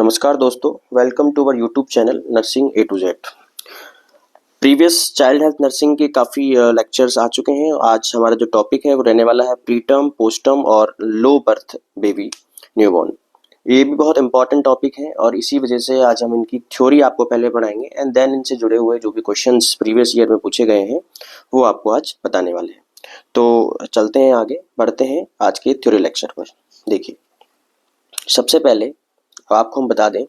नमस्कार दोस्तों, welcome to our YouTube channel nursing A to Z. Previous child health nursing के काफ़ी lectures आ चुके हैं। आज हमारा जो टॉपिक है वो रहने वाला है प्री टर्म, पोस्ट टर्म और लो बर्थ बेबी न्यूबॉर्न। ये भी बहुत इंपॉर्टेंट टॉपिक है और इसी वजह से आज हम इनकी थ्योरी आपको पहले पढ़ाएंगे एंड देन इनसे जुड़े हुए जो भी क्वेश्चंस प्रीवियस ईयर में पूछे गए हैं वो आपको आज बताने वाले हैं। तो चलते हैं आगे, बढ़ते हैं आज के थ्योरी लेक्चर पर। देखिए, सबसे पहले आपको हम बता दें,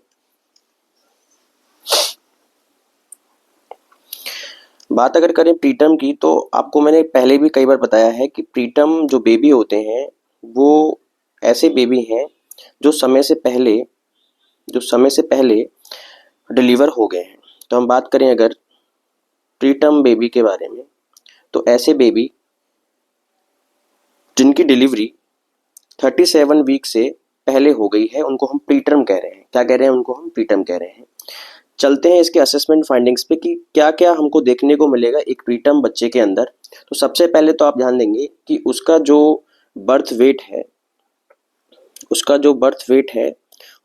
बात अगर करें प्रीटर्म की, तो आपको मैंने पहले भी कई बार बताया है कि प्रीटर्म जो बेबी होते हैं वो ऐसे बेबी हैं जो समय से पहले डिलीवर हो गए हैं। तो हम बात करें अगर प्रीटर्म बेबी के बारे में, तो ऐसे बेबी जिनकी डिलीवरी 37 वीक से पहले हो गई है उनको हम प्रीटर्म कह रहे हैं। क्या कह रहे हैं? उनको हम प्रीटर्म कह रहे हैं। चलते हैं इसके असेसमेंट फाइंडिंग्स पे कि क्या क्या हमको देखने को मिलेगा एक प्रीटर्म बच्चे के अंदर। तो सबसे पहले तो आप ध्यान देंगे कि उसका जो बर्थ वेट है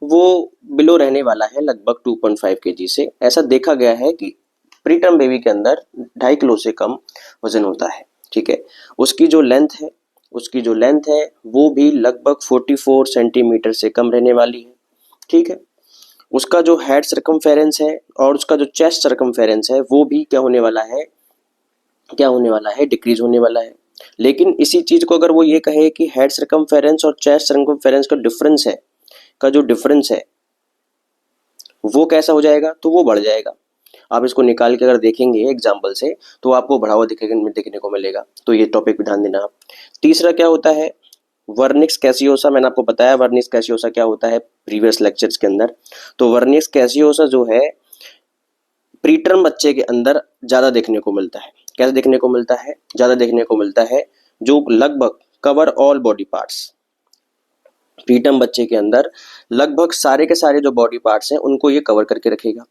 वो बिलो रहने वाला है लगभग 2.5 kg से। ऐसा देखा गया है कि प्रीटर्म बेबी के अंदर 2.5 किलो से कम वजन होता है। ठीक है। उसकी जो लेंथ है वो भी लगभग 44 सेंटीमीटर से कम रहने वाली है। ठीक है। उसका जो हेड सर्कमफेरेंस है और उसका जो चेस्ट सर्कमफेरेंस है वो भी क्या होने वाला है, डिक्रीज होने वाला है। लेकिन इसी चीज को अगर वो ये कहे कि हेड सर्कमफेरेंस और चेस्ट सर्कमफेरेंस का जो डिफरेंस है वो कैसा हो जाएगा, तो वो बढ़ जाएगा। आप इसको निकाल के अगर देखेंगे एग्जाम्पल से तो आपको बढ़ा हुआ देखने को मिलेगा। तो ये टॉपिक भी ध्यान देना आप। तीसरा क्या होता है, वर्निक्स कैसियोसा। मैंने आपको बताया वर्निक्स कैसियोसा क्या होता है प्रीवियस लेक्चर्स के अंदर। तो वर्निक्स कैसियोसा जो है प्रीटर्म बच्चे के अंदर ज़्यादा देखने को मिलता है। कैसे देखने को मिलता है? ज़्यादा देखने को मिलता है जो लगभग cover all body parts. Preterm बच्चे के अंदर लगभग सारे के सारे जो बॉडी पार्ट्स हैं उनको ये कवर करके रखेगा।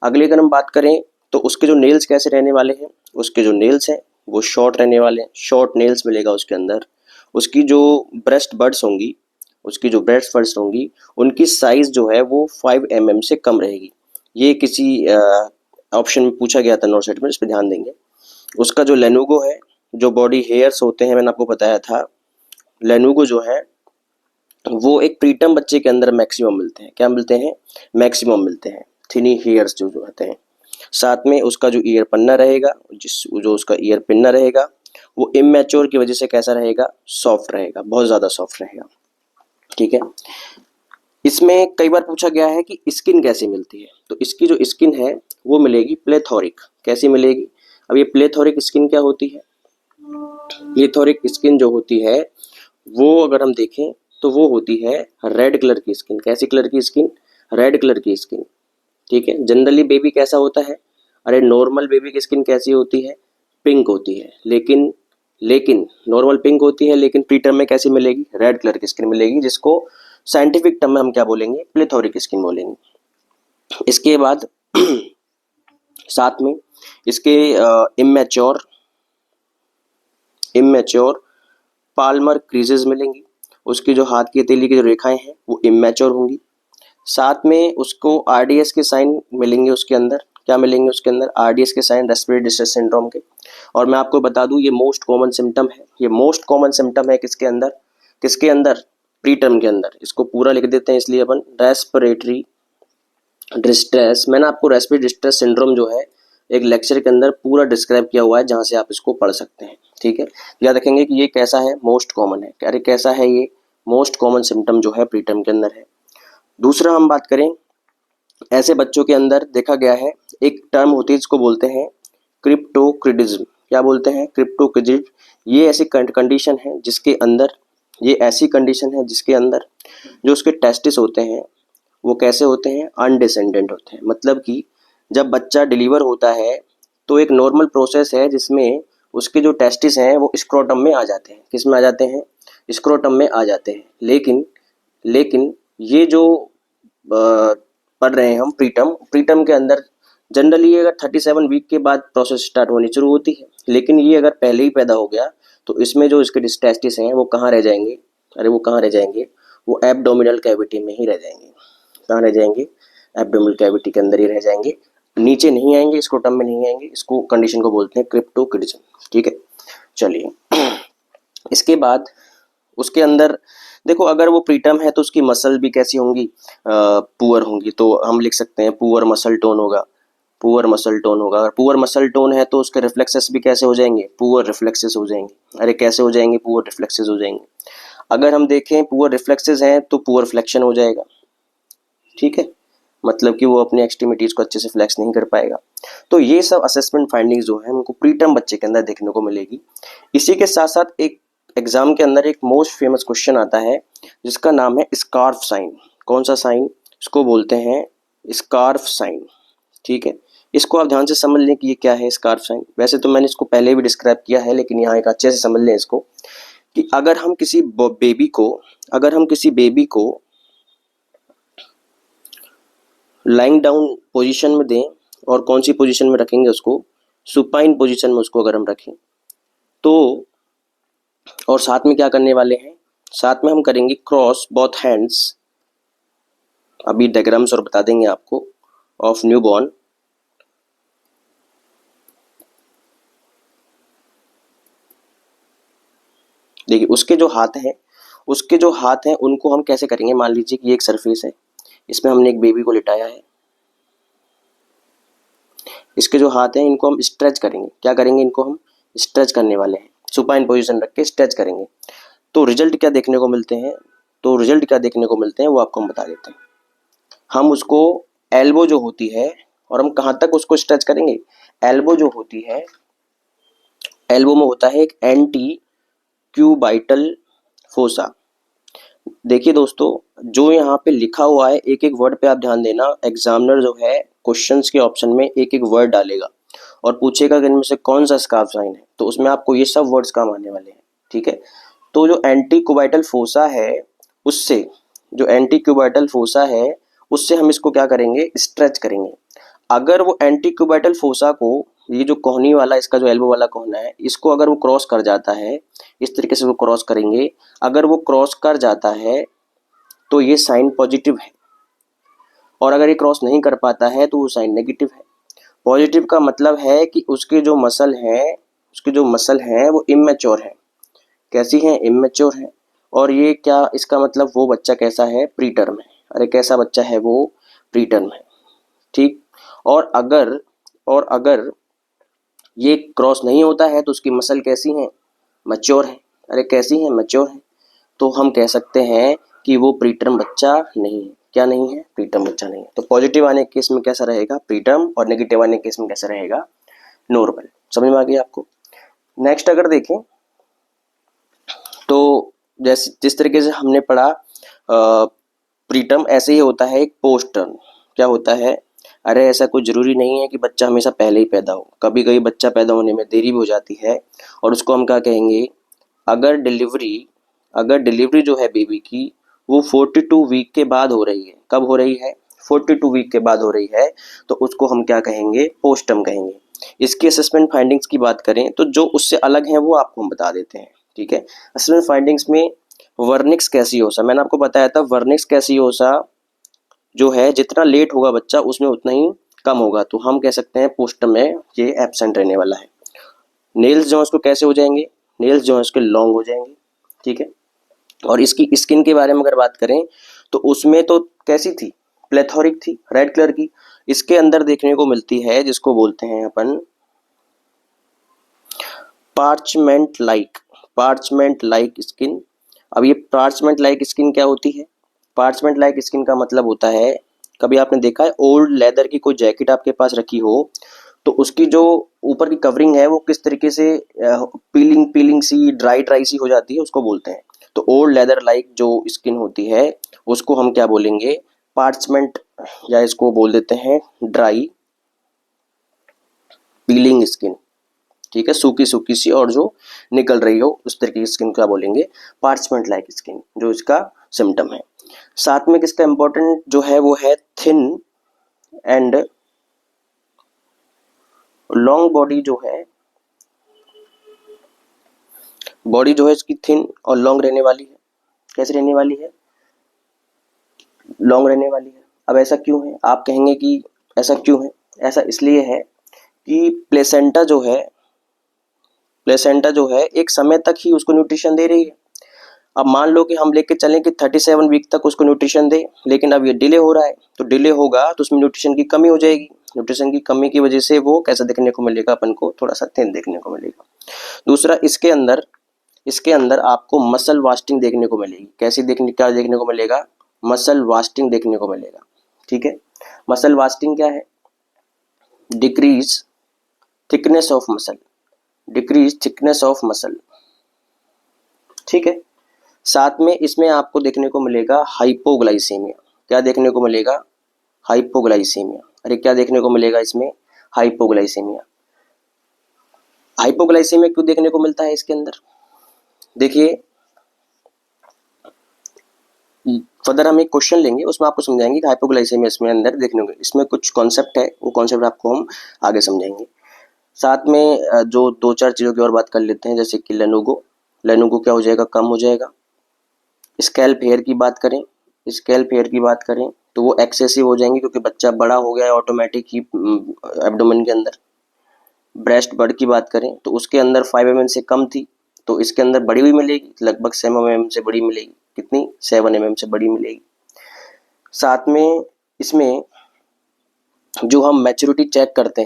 अगली अगर हम बात करें तो उसके जो नेल्स कैसे रहने वाले हैं, उसके जो नेल्स हैं वो शॉर्ट रहने वाले हैं, शॉर्ट नेल्स मिलेगा उसके अंदर। उसकी जो ब्रेस्ट बड्स होंगी उनकी साइज जो है वो 5 mm से कम रहेगी। ये किसी ऑप्शन में पूछा गया था नोट सेट में, इस पर ध्यान देंगे। उसका जो लेनुगो है, जो बॉडी हेयर्स होते हैं, मैंने आपको बताया था लेनुगो जो है वो एक प्रीटर्म बच्चे के अंदर मैक्सिमम मिलते हैं। क्या मिलते हैं? मैक्सिमम मिलते हैं, थिनी हेयर्स जो होते हैं। साथ में उसका जो ईयर पन्ना रहेगा, जो उसका ईयर पिन्ना रहेगा वो इमैच्योर की वजह से कैसा रहेगा? सॉफ्ट रहेगा, बहुत ज़्यादा सॉफ्ट रहेगा। ठीक है। इसमें कई बार पूछा गया है कि स्किन कैसे मिलती है, तो इसकी जो स्किन है वो मिलेगी प्लेथोरिक। कैसी मिलेगी? अब ये प्लेथोरिक स्किन क्या होती है? प्लेथोरिक स्किन जो होती है वो अगर हम देखें तो वो होती है रेड कलर की स्किन। कैसी कलर की स्किन? रेड कलर की स्किन। ठीक है। जनरली बेबी कैसा होता है? अरे नॉर्मल बेबी की स्किन कैसी होती है? पिंक होती है। लेकिन नॉर्मल पिंक होती है, लेकिन प्रीटर्म में कैसी मिलेगी? रेड कलर की स्किन मिलेगी, जिसको साइंटिफिक टर्म में हम क्या बोलेंगे? प्लेथोरिक स्किन बोलेंगे। इसके बाद साथ में इसके इमेच्योर पाल्मर क्रीजेस मिलेंगी। उसकी जो हाथ की हथेली की जो रेखाएं हैं वो इमेच्योर होंगी। साथ में उसको आरडीएस के साइन मिलेंगे उसके अंदर। क्या मिलेंगे उसके अंदर? आरडीएस के साइन, रेस्पिरेटरी डिस्ट्रेस सिंड्रोम के। और मैं आपको बता दूं ये मोस्ट कॉमन सिम्टम है किसके अंदर? प्रीटर्म के अंदर। इसको पूरा लिख देते हैं इसलिए अपन, रेस्पिरेटरी डिस्ट्रेस। मैंने आपको रेस्पिरेटरी डिस्ट्रेस सिंड्रोम जो है एक लेक्चर के अंदर पूरा डिस्क्राइब किया हुआ है, जहां से आप इसको पढ़ सकते हैं। ठीक है। याद रखेंगे कि ये कैसा है? मोस्ट कॉमन है। अरे कैसा है? ये मोस्ट कॉमन सिम्टम जो है प्रीटर्म के अंदर है। दूसरा हम बात करें, ऐसे बच्चों के अंदर देखा गया है एक टर्म होती है जिसको बोलते हैं क्रिप्टोक्रिडिज्म। क्या बोलते हैं? क्रिप्टोक्रिडिज्म। ये ऐसी कंडीशन है जिसके अंदर जो उसके टेस्टिस होते हैं वो कैसे होते हैं? अनडिसेंडेंट होते हैं। मतलब कि जब बच्चा डिलीवर होता है तो एक नॉर्मल प्रोसेस है जिसमें उसके जो टेस्टिस हैं वो स्क्रोटम में आ जाते हैं। किस में आ जाते हैं? स्क्रोटम में आ जाते हैं। लेकिन ये जो पढ़ रहे हैं हम प्रीटर्म के अंदर जनरली अगर 37 वीक के बाद प्रोसेस स्टार्ट होनी शुरू होती है। लेकिन ये अगर पहले ही पैदा हो गया तो इसमें जो इसके टेस्टिस हैं वो कहाँ रह जाएंगे? वो एब्डोमिनल कैविटी में ही रह जाएंगे। कहाँ रह जाएंगे, एब्डोमिनल कैविटी के अंदर ही रह जाएंगे, नीचे नहीं आएंगे, स्क्रोटम में नहीं आएंगे। इसको कंडीशन को बोलते हैं क्रिप्टोकिडिज्म। ठीक है, चलिए इसके बाद उसके अंदर देखो, अगर वो प्रीटर्म है तो उसकी मसल भी कैसी होंगी, पुअर होंगी। तो हम लिख सकते हैं पुअर मसल टोन होगा, पुअर मसल टोन होगा। अगर पुअर मसल टोन है तो उसके रिफ्लेक्सेस भी कैसे हो जाएंगे, पुअर रिफ्लेक्सेस हो जाएंगे। अरे कैसे हो जाएंगे, पुअर रिफ्लेक्सेस हो जाएंगे। अगर हम देखें पुअर रिफ्लेक्सेस हैं तो पुअर फ्लेक्शन हो जाएगा। ठीक है, मतलब कि वो अपनी एक्सट्रीमिटीज को अच्छे से फ्लेक्स नहीं कर पाएगा। तो ये सब असेसमेंट फाइंडिंग्स जो है हमको प्रीटर्म बच्चे के अंदर देखने को मिलेगी। इसी के साथ साथ एक एग्जाम के अंदर एक मोस्ट फेमस क्वेश्चन आता है जिसका नाम है स्कार्फ साइन। कौन सा साइन, इसको बोलते हैं स्कार्फ साइन। ठीक है, इसको आप ध्यान से समझ लें कि ये क्या है स्कार्फ साइन। वैसे तो मैंने इसको पहले भी डिस्क्राइब किया है, लेकिन यहाँ एक अच्छे से समझ लें इसको कि अगर हम किसी बेबी को लाइंग डाउन पोजीशन में दें और कौन सी पोजीशन में रखेंगे, उसको सुपाइन पोजीशन में उसको अगर हम रखें तो, और साथ में क्या करने वाले हैं, साथ में हम करेंगे क्रॉस बोथ हैंड्स। अभी डायग्राम्स और बता देंगे आपको ऑफ न्यूबॉर्न। देखिए उसके जो हाथ हैं उनको हम कैसे करेंगे। मान लीजिए कि ये एक सरफेस है, इसमें हमने एक बेबी को लिटाया है। इसके जो हाथ हैं इनको हम स्ट्रेच करेंगे। क्या करेंगे, इनको हम स्ट्रेच करने वाले हैं, सुपाइन पोजीशन रख के स्ट्रेच करेंगे। तो रिजल्ट क्या देखने को मिलते हैं, वो आपको हम बता देते हैं। हम उसको एल्बो जो होती है, और हम कहाँ तक उसको स्ट्रेच करेंगे, एल्बो जो होती है, एल्बो में होता है एक एंटी क्यूबाइटल फोसा। देखिए दोस्तों, जो यहाँ पे लिखा हुआ है एक एक वर्ड पे आप ध्यान देना। एग्जामिनर जो है क्वेश्चंस के ऑप्शन में एक एक वर्ड डालेगा और पूछेगा कि इनमें से कौन सा स्कार्फ साइन है, तो उसमें आपको ये सब वर्ड्स काम आने वाले हैं। ठीक है, तो जो एंटी क्यूबाइटल फोसा है उससे हम इसको क्या करेंगे, स्ट्रेच करेंगे। अगर वो एंटी क्यूबाइटल फोसा को, ये जो कोहनी वाला, इसका जो एल्बो वाला कोहना है, इसको अगर वो क्रॉस कर जाता है, इस तरीके से वो क्रॉस करेंगे, अगर वो क्रॉस कर जाता है तो ये साइन पॉजिटिव है, और अगर ये क्रॉस नहीं कर पाता है तो वो साइन नेगेटिव है। पॉजिटिव का मतलब है कि उसके जो मसल हैं वो इमेच्योर है। कैसी हैं, इमेच्योर है। और ये क्या, इसका मतलब वो बच्चा कैसा है, प्रीटर्म है। अरे कैसा बच्चा है वो, प्रीटर्म है। ठीक, और अगर ये क्रॉस नहीं होता है तो उसकी मसल कैसी हैं, मैच्योर है। अरे कैसी हैं, मैच्योर है। तो हम कह सकते हैं कि वो प्रीटर्म बच्चा नहीं है। क्या नहीं है, प्रीटर्म बच्चा नहीं है। तो पॉजिटिव आने के केस में कैसा रहेगा, प्रीटर्म, और नेगेटिव आने के केस में कैसा रहेगा, नॉर्मल। समझ में आ गया आपको। नेक्स्ट अगर देखें तो जैसे जिस तरीके से हमने पढ़ा प्रीटर्म, ऐसे ही होता है एक पोस्ट टर्म। क्या होता है, अरे ऐसा कोई ज़रूरी नहीं है कि बच्चा हमेशा पहले ही पैदा हो। कभी कभी बच्चा पैदा होने में देरी भी हो जाती है, और उसको हम क्या कहेंगे, अगर डिलीवरी जो है बेबी की वो 42 वीक के बाद हो रही है। कब हो रही है, 42 वीक के बाद हो रही है, तो उसको हम क्या कहेंगे, पोस्टम कहेंगे। इसकी असेसमेंट फाइंडिंग्स की बात करें तो जो उससे अलग हैं वो आपको हम बता देते हैं। ठीक है, असेसमेंट फाइंडिंग्स में वर्निक्स कैसियोसा, मैंने आपको बताया था, वर्निक्स कैसियोसा जो है जितना लेट होगा बच्चा उसमें उतना ही कम होगा, तो हम कह सकते हैं पोस्टम में ये एब्सेंट रहने वाला है। नेल्स जो है उसको कैसे हो जाएंगे, नेल्स जो है उसके लॉन्ग हो जाएंगे। ठीक है, और इसकी स्किन के बारे में अगर बात करें तो उसमें तो कैसी थी, प्लेथोरिक थी, रेड कलर की। इसके अंदर देखने को मिलती है जिसको बोलते हैं अपन पार्चमेंट लाइक स्किन। अब ये पार्चमेंट लाइक स्किन क्या होती है, पार्चमेंट लाइक स्किन का मतलब होता है, कभी आपने देखा है ओल्ड लेदर की कोई जैकेट आपके पास रखी हो तो उसकी जो ऊपर की कवरिंग है वो किस तरीके से पीलिंग सी, ड्राई सी हो जाती है, उसको बोलते हैं। तो ओल्ड लेदर लाइक जो स्किन होती है उसको हम क्या बोलेंगे, पार्चमेंट, या इसको बोल देते हैं ड्राई पीलिंग स्किन। ठीक है, सूखी सी और जो निकल रही हो उस तरीके की स्किन क्या बोलेंगे, पार्चमेंट लाइक स्किन, जो इसका सिम्टम है। साथ में किसका इंपॉर्टेंट जो है वो है थिन एंड लॉन्ग बॉडी जो है, बॉडी जो है इसकी थिन और लॉन्ग रहने वाली है। कैसे रहने वाली है, लॉन्ग रहने वाली है। अब ऐसा क्यों है? आप कहेंगे कि ऐसा क्यों है? ऐसा इसलिए है कि प्लेसेंटा जो है एक समय तक ही उसको न्यूट्रिशन दे रही है। अब मान लो कि हम लेके चलें कि 37 वीक तक उसको न्यूट्रिशन दे, लेकिन अब ये डिले हो रहा है, तो डिले होगा तो उसमें न्यूट्रिशन की कमी हो जाएगी। न्यूट्रिशन की कमी की वजह से वो कैसा देखने को मिलेगा? अपन को थोड़ा सा थिन देखने को मिलेगा। दूसरा, इसके अंदर आपको मसल वास्टिंग देखने को मिलेगी। क्या देखने को मिलेगा? मसल वास्टिंग देखने को मिलेगा। ठीक है, मसल वास्टिंग क्या है? Decrease thickness of muscle. ठीक है, साथ में इसमें आपको देखने को मिलेगा हाइपोग्लाइसेमिया। क्या देखने को मिलेगा? हाइपोग्लाइसेमिया। अरे क्या देखने को मिलेगा इसमें? हाइपोग्लाइसेमिया। हाइपोग्लाइसेमिया क्यों देखने को मिलता है इसके अंदर? देखिए, फर्दर हम एक क्वेश्चन लेंगे, उसमें आपको समझाएंगे कि हाइपोग्लाइसेमिया इसमें अंदर देखने को, इसमें कुछ कॉन्सेप्ट है, वो कॉन्सेप्ट आपको हम आगे समझाएंगे। साथ में जो 2-4 चीज़ों की और बात कर लेते हैं, जैसे कि लेनुगो क्या हो जाएगा? कम हो जाएगा। स्कैल्प हेयर की बात करें तो वो एक्सेसिव हो जाएंगे, क्योंकि बच्चा बड़ा हो गया है ऑटोमेटिक ही एब्डोमेन के अंदर। ब्रेस्ट बर्ड की बात करें तो उसके अंदर 5 mm से कम थी, तो इसके अंदर बढ़ी हुई मिलेगी, लगभग 7 mm से बड़ी मिलेगी। कितनी? 7 mm से बड़ी मिलेगी। साथ में इसमें जो हम मैच्योरिटी चेक करते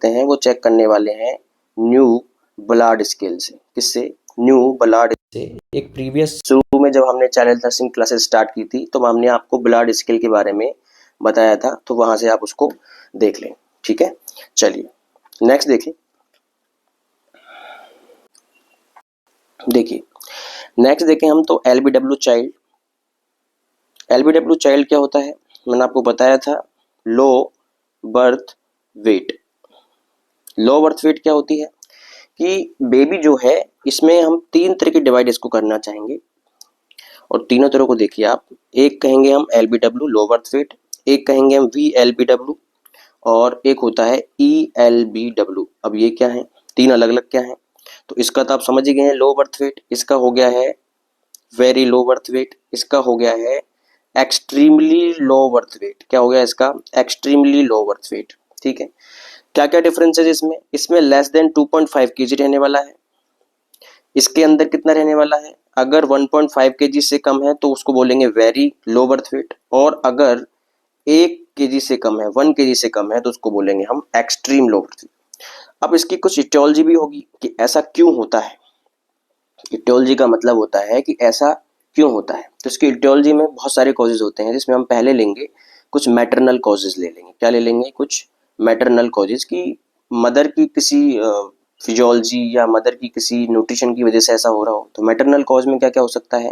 हैं, वो चेक करने वाले हैं न्यू बलार्ड स्केल से। किससे? न्यू बलार्ड से। एक प्रीवियस शुरू में जब हमने चाइल्ड नर्सिंग क्लासेस स्टार्ट की थी तो हमने आपको बलार्ड स्केल के बारे में बताया था, तो वहां से आप उसको देख लें। ठीक है, चलिए नेक्स्ट देखें हम तो LBW चाइल्ड क्या होता है? मैंने आपको बताया था, लो बर्थ वेट क्या होती है कि बेबी जो है, इसमें हम 3 तरह की डिवाइड इसको करना चाहेंगे, और तीनों तरह को देखिए आप। एक कहेंगे हम LBW लो बर्थ वेट, एक कहेंगे हम VLBW, और एक होता है ELBW। अब ये क्या है? 3 अलग अलग क्या है? तो इसका तो आप समझ ही गए हैं, लो बर्थ वेट। इसका हो गया है वेरी लो बर्थ वेट। इसका हो गया है एक्सट्रीमली लो बर्थ वेट। क्या हो गया इसका? Extremely low birth weight. ठीक है, क्या क्या डिफरेंस है इसमें लेस देन 2.5 kg रहने वाला है। इसके अंदर कितना रहने वाला है? अगर 1.5 kg से कम है तो उसको बोलेंगे वेरी लो बर्थ वेट, और अगर 1 kg से कम है, 1 kg से कम है, तो उसको बोलेंगे हम एक्सट्रीम लो बर्थ वेट। अब इसकी कुछ इटियोलॉजी भी होगी कि ऐसा क्यों होता है। इटियोलॉजी का मतलब होता है कि ऐसा क्यों होता है। तो इसकी इटियोलॉजी में बहुत सारे कॉजेज होते हैं, जिसमें हम पहले लेंगे कुछ मैटरनल कॉजेज ले लेंगे। क्या ले लेंगे? कुछ मैटरनल कॉजेज की मदर की किसी फिजियोलॉजी या मदर की किसी न्यूट्रिशन की वजह से ऐसा हो रहा हो। तो मैटरनल कॉज में क्या क्या हो सकता है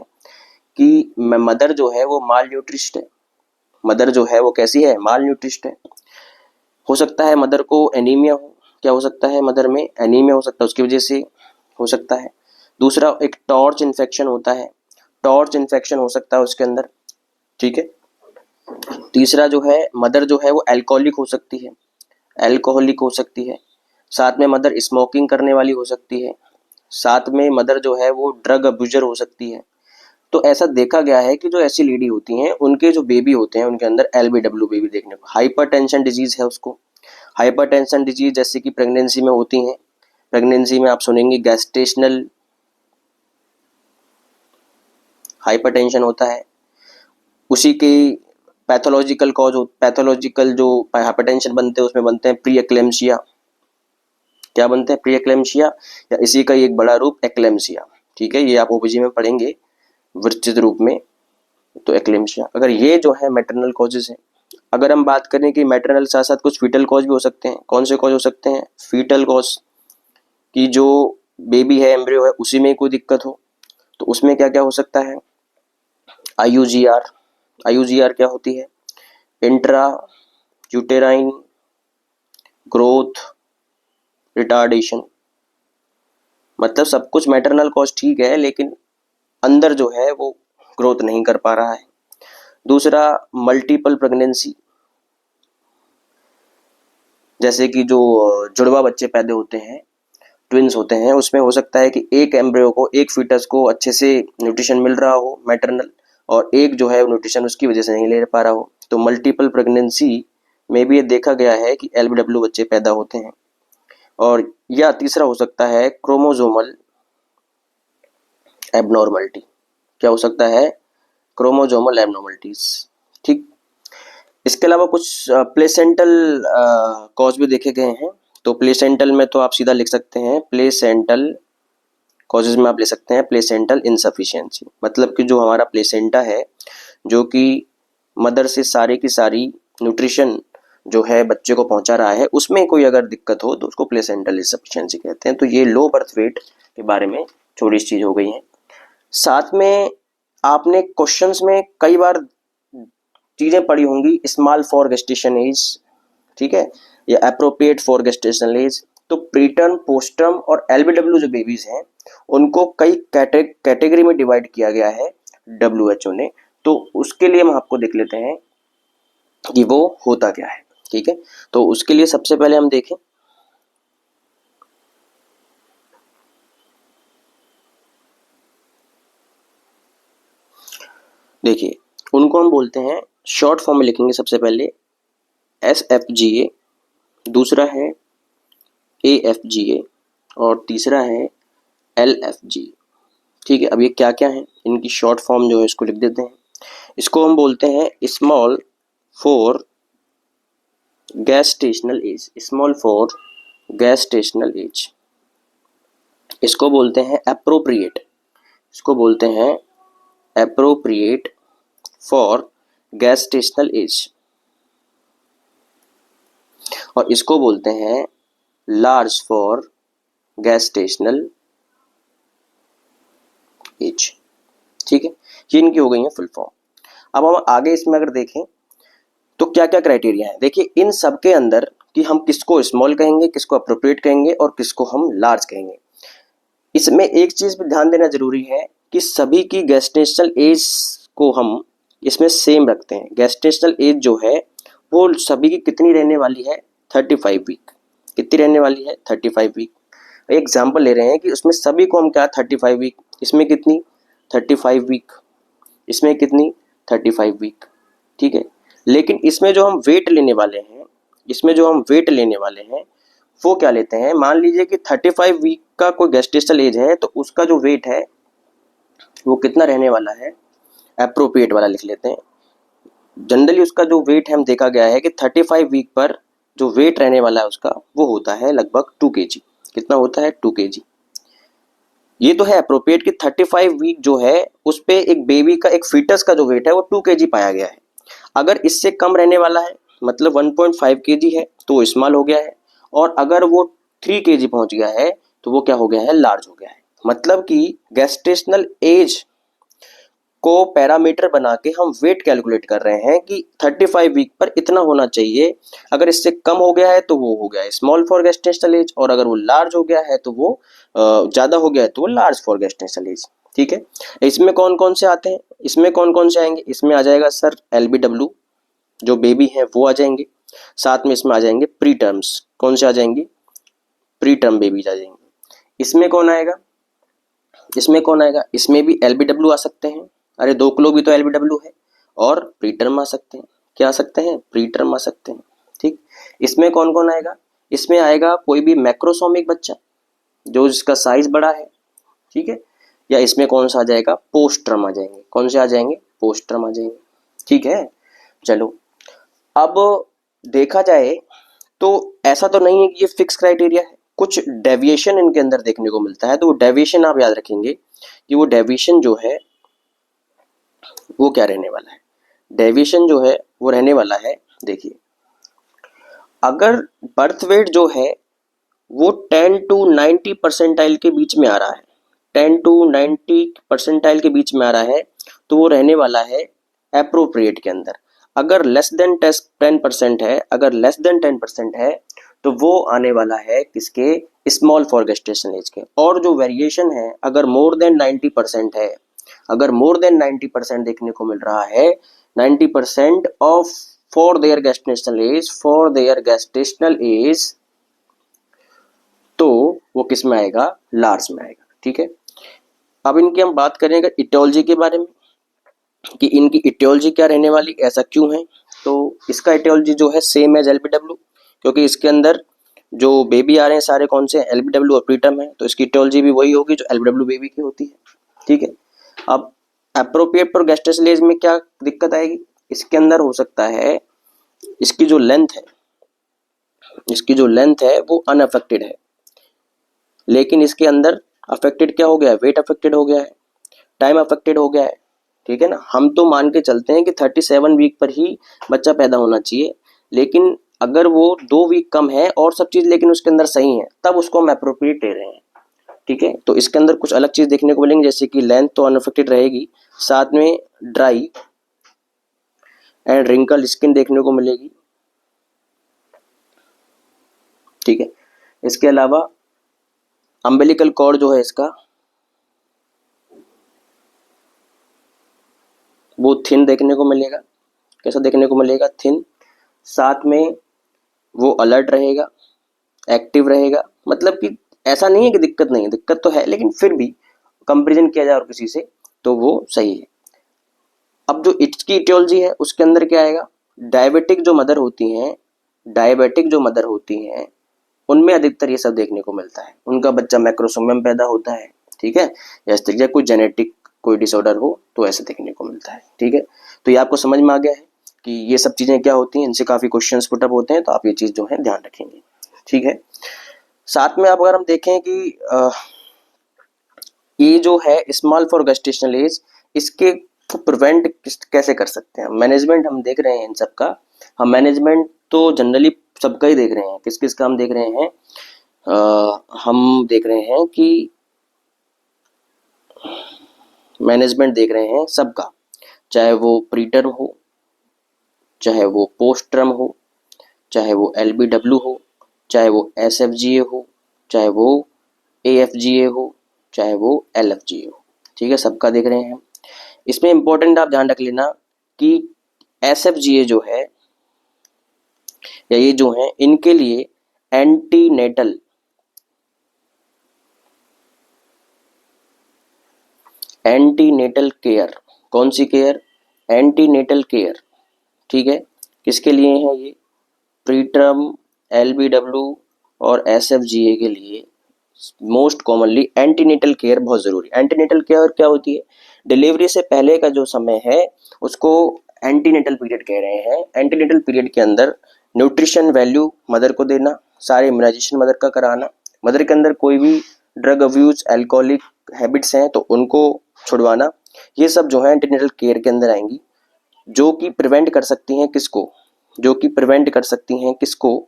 कि मदर जो है वो माल न्यूट्रिश्ड है। मदर जो है वो कैसी है? माल न्यूट्रिश्ड है। हो सकता है मदर को एनीमिया हो। क्या हो सकता है? मदर में एनीमिया हो सकता है, उसकी वजह से हो सकता है। दूसरा, एक टॉर्च इन्फेक्शन होता है, टॉर्च इन्फेक्शन हो सकता है उसके अंदर। ठीक है। तीसरा जो है, मदर जो है वो अल्कोहलिक हो सकती है। साथ में मदर स्मोकिंग करने वाली हो सकती है। साथ में मदर जो है वो ड्रग अब्यूजर हो सकती है। तो ऐसा देखा गया है कि जो ऐसी लेडी होती हैं, उनके जो बेबी होते हैं, उनके अंदर LBW बेबी देखने को। हाइपरटेंशन डिजीज है उसको। हाइपरटेंशन डिजीज जैसे कि प्रेगनेंसी में होती हैं। प्रेगनेंसी में आप सुनेंगे गैस्टेशनल हाइपरटेंशन होता है। उसी के पैथोलॉजिकल जो हाइपरटेंशन बनते हैं, उसमें बनते हैं प्री एक्लेम्सिया। क्या बनते हैं? प्री एक्लेम्सिया, या इसी का एक बड़ा रूप एक्लेम्सिया। ठीक है, ये आप ओबीजी में पढ़ेंगे विस्तृत रूप में। तो एक्लेम्सिया, अगर ये जो है मैटरनल कॉजेज है। अगर हम बात करें कि मैटरनल साथ साथ कुछ फीटल कॉज भी हो सकते हैं। कौन से कॉज हो सकते हैं? फीटल कॉज, की जो बेबी है, एम्ब्रियो है, उसी में कोई दिक्कत हो। तो उसमें क्या क्या हो सकता है? IUGR क्या होती है? Intra uterine growth retardation. मतलब सब कुछ मैटरनल कॉज ठीक है, लेकिन अंदर जो है वो ग्रोथ नहीं कर पा रहा है। दूसरा, मल्टीपल प्रेगनेंसी, जैसे कि जो जुड़वा बच्चे पैदा होते हैं, ट्विंस होते हैं, उसमें हो सकता है कि एक एम्ब्रियो को, एक फीटस को अच्छे से न्यूट्रिशन मिल रहा हो मैटरनल, और एक जो है न्यूट्रिशन उसकी वजह से नहीं ले पा रहा हो। तो मल्टीपल प्रेगनेंसी में भी ये देखा गया है कि LBW बच्चे पैदा होते हैं। और या तीसरा हो सकता है क्रोमोसोमल एबनॉर्मलिटी। क्या हो सकता है? Chromosomal abnormalities. ठीक। इसके अलावा कुछ प्लेसेंटल कॉज भी देखे गए हैं। तो प्लेसेंटल में तो आप सीधा लिख सकते हैं, प्लेसेंटल कॉजेज में आप ले सकते हैं प्लेसेंटल इनसफिशिएंसी, मतलब कि जो हमारा प्लेसेंटा है जो कि मदर से सारी की सारी न्यूट्रिशन जो है बच्चे को पहुंचा रहा है, उसमें कोई अगर दिक्कत हो तो उसको प्लेसेंटल इनसफिशिएंसी कहते हैं। तो ये लो बर्थ वेट के बारे में छोटी सी चीज हो गई है। साथ में आपने क्वेश्चंस में कई बार चीजें पढ़ी होंगी, स्मॉल फॉर गेस्टेशन एज, ठीक है, या अप्रोप्रिएट फॉर गेस्टेशनल एज। तो प्रीटर्म, पोस्टर्म और LBW जो बेबीज हैं उनको कई कैटेगरी में डिवाइड किया गया है WHO ने। तो उसके लिए हम आपको देख लेते हैं कि वो होता क्या है। ठीक है, तो उसके लिए सबसे पहले हम देखें, देखिए उनको हम बोलते हैं, शॉर्ट फॉर्म में लिखेंगे सबसे पहले SFGA, दूसरा है AFGA और तीसरा है LFG। ठीक है, अब ये क्या क्या है, इनकी शॉर्ट फॉर्म जो है इसको लिख देते हैं। इसको हम बोलते हैं small for gestational age, small for gestational age. इसको बोलते हैं एप्रोप्रिएट, इसको बोलते हैं एप्रोप्रिएट फॉर गैस्टेशनल एज, और इसको बोलते हैं लार्ज फॉर गैस्टेशनल एज। ठीक है, ये इनकी हो गई है फुल फॉर्म। अब हम आगे इसमें अगर देखें तो क्या क्या क्राइटेरिया है, देखिए इन सब के अंदर कि हम किसको स्मॉल कहेंगे, किसको अप्रोप्रिएट कहेंगे और किसको हम लार्ज कहेंगे। इसमें एक चीज पे ध्यान देना जरूरी है कि सभी की गेस्टेशनल एज को हम इसमें सेम रखते हैं। गेस्टेशनल एज जो है वो सभी की कितनी रहने वाली है, 35 वीक। कितनी रहने वाली है, 35 वीक। एग्जाम्पल ले रहे हैं कि उसमें सभी को हम क्या 35 वीक, इसमें कितनी 35 वीक, इसमें कितनी 35 वीक। ठीक है, लेकिन इसमें जो हम वेट लेने वाले हैं, इसमें जो हम वेट लेने वाले हैं वो क्या लेते हैं, मान लीजिए कि 35 वीक का कोई गेस्टेशनल एज है तो उसका जो वेट है वो कितना रहने वाला है, एप्रोप्रिएट वाला लिख लेते हैं। जनरली उसका जो वेट है हम देखा गया है कि 35 वीक पर जो वेट रहने वाला है उसका वो होता है लगभग 2 kg। कितना होता है, 2 kg। ये तो है अप्रोप्रिएट कि 35 वीक जो है उस पे एक बेबी का, एक फीटस का जो वेट है वो 2 kg पाया गया है। अगर इससे कम रहने वाला है मतलब 1.5 kg है तो वो स्मॉल हो गया है, और अगर वो 3 kg पहुंच गया है तो वो क्या हो गया है, लार्ज हो गया है। मतलब कि गेस्टेशनल एज को पैरामीटर बना के हम वेट कैलकुलेट कर रहे हैं कि 35 वीक पर इतना होना चाहिए। अगर इससे कम हो गया है तो वो हो गया है स्मॉल फॉर गेस्टेशनल एज, और अगर वो लार्ज हो गया है तो वो ज़्यादा हो गया है तो वो लार्ज फॉर गेस्टेशनल एज। ठीक है, इसमें कौन कौन से आते हैं, इसमें कौन कौन से आएंगे, इसमें आ जाएगा सर LBW जो बेबी है वो आ जाएंगे, साथ में इसमें आ जाएंगे प्री टर्म्स। कौन से आ जाएंगे, प्री टर्म बेबीज आ जाएंगे। इसमें कौन आएगा, इसमें कौन आएगा, इसमें भी LBW आ सकते हैं, अरे 2 किलो भी तो LBW है, और प्री टर्म आ सकते हैं। क्या आ सकते हैं, प्री टर्म आ सकते हैं। ठीक, इसमें कौन कौन आएगा, इसमें आएगा कोई भी मैक्रोसोमिक बच्चा जो जिसका साइज बड़ा है। ठीक है, या इसमें कौन सा आ जाएगा, पोस्ट टर्म आ जाएंगे। कौन से आ जाएंगे, पोस्ट टर्म आ जाएंगे। ठीक है, चलो अब देखा जाए तो ऐसा तो नहीं है कि ये फिक्स क्राइटेरिया है, कुछ डेविएशन इनके अंदर देखने को मिलता है। तो वो डेविएशन आप याद रखेंगे कि वो डेविएशन जो है वो क्या रहने वाला है, डेविएशन जो है वो रहने वाला है, देखिए अगर बर्थ वेट जो है वो 10 to 90 परसेंटाइल के बीच में आ रहा है, 10 to 90 परसेंटाइल के बीच में आ रहा है तो वो रहने वाला है एप्रोप्रिएट के अंदर। अगर लेस देन 10% है, अगर लेस देन 10% है तो वो आने वाला है किसके, स्मॉल फॉर गेस्टेशनल एज के। और जो वेरिएशन है अगर मोर देन 90% है, अगर मोर देन 90% देखने को मिल रहा है, 90% of for their gestational age, for their gestational age, तो वो किस में आएगा, लार्ज में आएगा। ठीक है, अब इनकी हम बात करेंगे इटियोलॉजी के बारे में। कि इनकी इटियोलॉजी क्या रहने वाली, ऐसा क्यों है। तो इसका इटियोलॉजी जो है सेम एज एलबीडब्ल्यू, क्योंकि इसके अंदर जो बेबी आ रहे हैं सारे कौन से एलबीडब्ल्यू और प्रीटर्म है, तो इसकी इटियोलॉजी भी वही होगी जो एलबीडब्ल्यू बेबी की होती है। ठीक है। अब अप्रोप्रिएट फॉर गेस्टेशनल एज में क्या दिक्कत आएगी, इसके अंदर हो सकता है इसकी जो लेंथ है, इसकी जो लेंथ है वो अनअफेक्टेड है, लेकिन इसके अंदर अफेक्टेड क्या हो गया है, वेट अफेक्टेड हो गया है, टाइम अफेक्टेड हो गया है। ठीक है ना। हम तो मान के चलते हैं कि 37 वीक पर ही बच्चा पैदा होना चाहिए, लेकिन अगर वो 2 वीक कम है और सब चीज लेकिन उसके अंदर सही है, तब उसको हम अप्रोप्रिएट ले रहे हैं। ठीक है। तो इसके अंदर कुछ अलग चीज देखने को मिलेंगे, जैसे कि लेंथ तो अनअफेक्टेड रहेगी, साथ में ड्राई एंड रिंकल स्किन देखने को मिलेगी। ठीक है। इसके अलावा अम्बिलिकल कॉर्ड जो है इसका वो थिन देखने को मिलेगा। कैसा देखने को मिलेगा, थिन। साथ में वो अलर्ट रहेगा, एक्टिव रहेगा, मतलब कि ऐसा नहीं है कि दिक्कत नहीं है, दिक्कत तो है, लेकिन फिर भी कंपैरिजन किया जाए और किसी से तो वो सही है। अब जो इसकी इटियोलॉजी है उसके अंदर क्या आएगा, डायबिटिक जो मदर होती हैं, डायबिटिक जो मदर होती हैं उनमें अधिकतर ये सब देखने को मिलता है, उनका बच्चा मैक्रोसोमियम पैदा होता है। ठीक है। या इस तरीके कोई जेनेटिक कोई डिसऑर्डर हो तो ऐसे देखने को मिलता है। ठीक है। तो ये आपको समझ में आ गया है कि ये सब चीजें क्या होती हैं, इनसे काफी क्वेश्चंस पुटअप होते हैं, तो आप ये चीज जो है ध्यान रखेंगे। ठीक है। साथ में आप अगर हम देखें कि ये जो है स्मॉल फॉर गेस्टेशनल एज, इसके को प्रिवेंट कैसे कर सकते हैं, मैनेजमेंट हम देख रहे हैं इन सब का। हम मैनेजमेंट तो जनरली सबका ही देख रहे हैं, किस किस का हम देख रहे हैं, हम देख रहे हैं कि मैनेजमेंट देख रहे हैं सबका, चाहे वो प्रीटर्म हो, चाहे वो पोस्ट टर्म हो, चाहे वो एलबीडब्ल्यू हो, चाहे वो एसएफजीए हो, चाहे वो एएफजीए हो, चाहे वो एलएफजीए हो। ठीक है। सबका देख रहे हैं। इसमें इंपॉर्टेंट आप ध्यान रख लेना कि एसएफजीए जो है या ये जो है इनके लिए एंटीनेटल एंटीनेटल केयर, कौन सी केयर, एंटीनेटल केयर। ठीक है। किसके लिए है ये, प्रीटर्म, एलबीडब्ल्यू और एसएफजीए के लिए मोस्ट कॉमनली एंटीनेटल केयर बहुत जरूरी है। एंटीनेटल केयर क्या होती है, डिलीवरी से पहले का जो समय है उसको एंटीनेटल पीरियड कह रहे हैं। एंटीनेटल पीरियड के अंदर न्यूट्रिशन वैल्यू मदर को देना, सारे इम्यूनाइजेशन मदर का कराना, मदर के अंदर कोई भी ड्रग अब्यूज, एल्कोहलिक हैबिट्स हैं तो उनको छुड़वाना, ये सब जो है एंटीनेटल केयर के अंदर आएंगी, जो कि प्रिवेंट कर सकती हैं किसको, जो कि प्रिवेंट कर सकती हैं किसको,